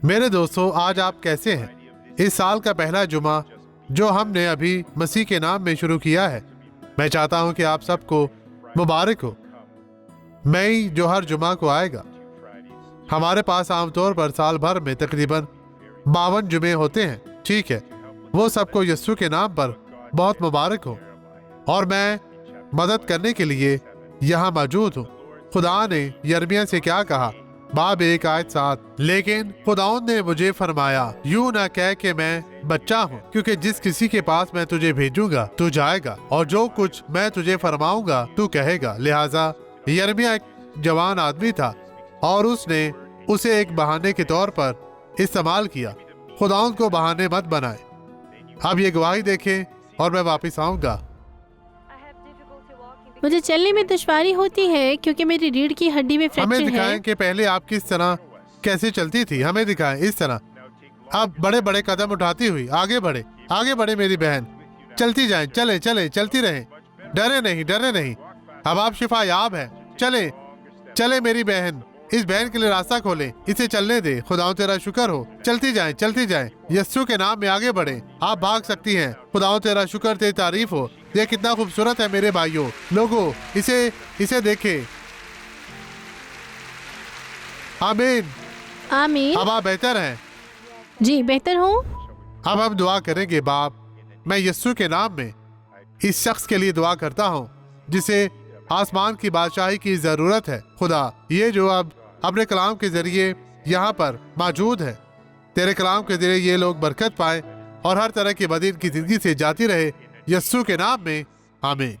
मेरे दोस्तों, आज आप कैसे हैं? इस साल का पहला जुमा जो हमने अभी मसीह के नाम में शुरू किया है, मैं चाहता हूं कि आप सबको मुबारक हो। मई जो हर जुमा को आएगा। हमारे पास आमतौर पर साल भर में तकरीबन 52 जुमे होते हैं, ठीक है। वो सबको यीशु के नाम पर बहुत मुबारक हो। और मैं मदद करने के लिए यहाँ मौजूद हूँ। खुदा ने यिर्मयाह से क्या कहा? बाब 1 आयत 7, लेकिन खुदावंद ने मुझे फरमाया, यूं न कह के मैं बच्चा हूँ, क्योंकि जिस किसी के पास मैं तुझे भेजूंगा तू जाएगा, और जो कुछ मैं तुझे फरमाऊंगा तू कहेगा। लिहाजा यिर्मयाह एक जवान आदमी था और उसने उसे एक बहाने के तौर पर इस्तेमाल किया। खुदावंद को बहाने मत बनाए। अब ये गवाही देखें और मैं वापिस आऊंगा। मुझे चलने में दुश्वारी होती है क्योंकि मेरी रीढ़ की हड्डी में हमें फ्रैक्चर दिखाएं है। कि पहले आप किस तरह कैसे चलती थी। हमें दिखाएं इस तरह। अब बड़े बड़े कदम उठाती हुई आगे बढ़े मेरी बहन। चलती जाएं, चले चले चलती रहें, डरे नहीं। अब आप शिफायाब हैं। चले चले मेरी बहन। इस बहन के लिए रास्ता खोले, इसे चलने दे। खुदाओं तेरा शुक्र हो। चलती जाएं। यीशु के नाम में आगे बढ़े। आप भाग सकती हैं। खुदाओं तेरा शुक्र, तेरी तारीफ हो। यह कितना खूबसूरत है मेरे भाइयों, लोगों, इसे देखें। आमीन। आमीन। अब आप बेहतर हैं। जी बेहतर हूँ। अब हम दुआ करेंगे। बाप, मैं यीशु के नाम में इस शख्स के लिए दुआ करता हूँ जिसे आसमान की बादशाही की जरूरत है। खुदा, ये जो अब अपने कलाम के जरिए यहाँ पर मौजूद है, तेरे कलाम के जरिए ये लोग बरकत पाए और हर तरह की बदी इनकी जिंदगी से जाती रहे। यीशु के नाम में आमीन।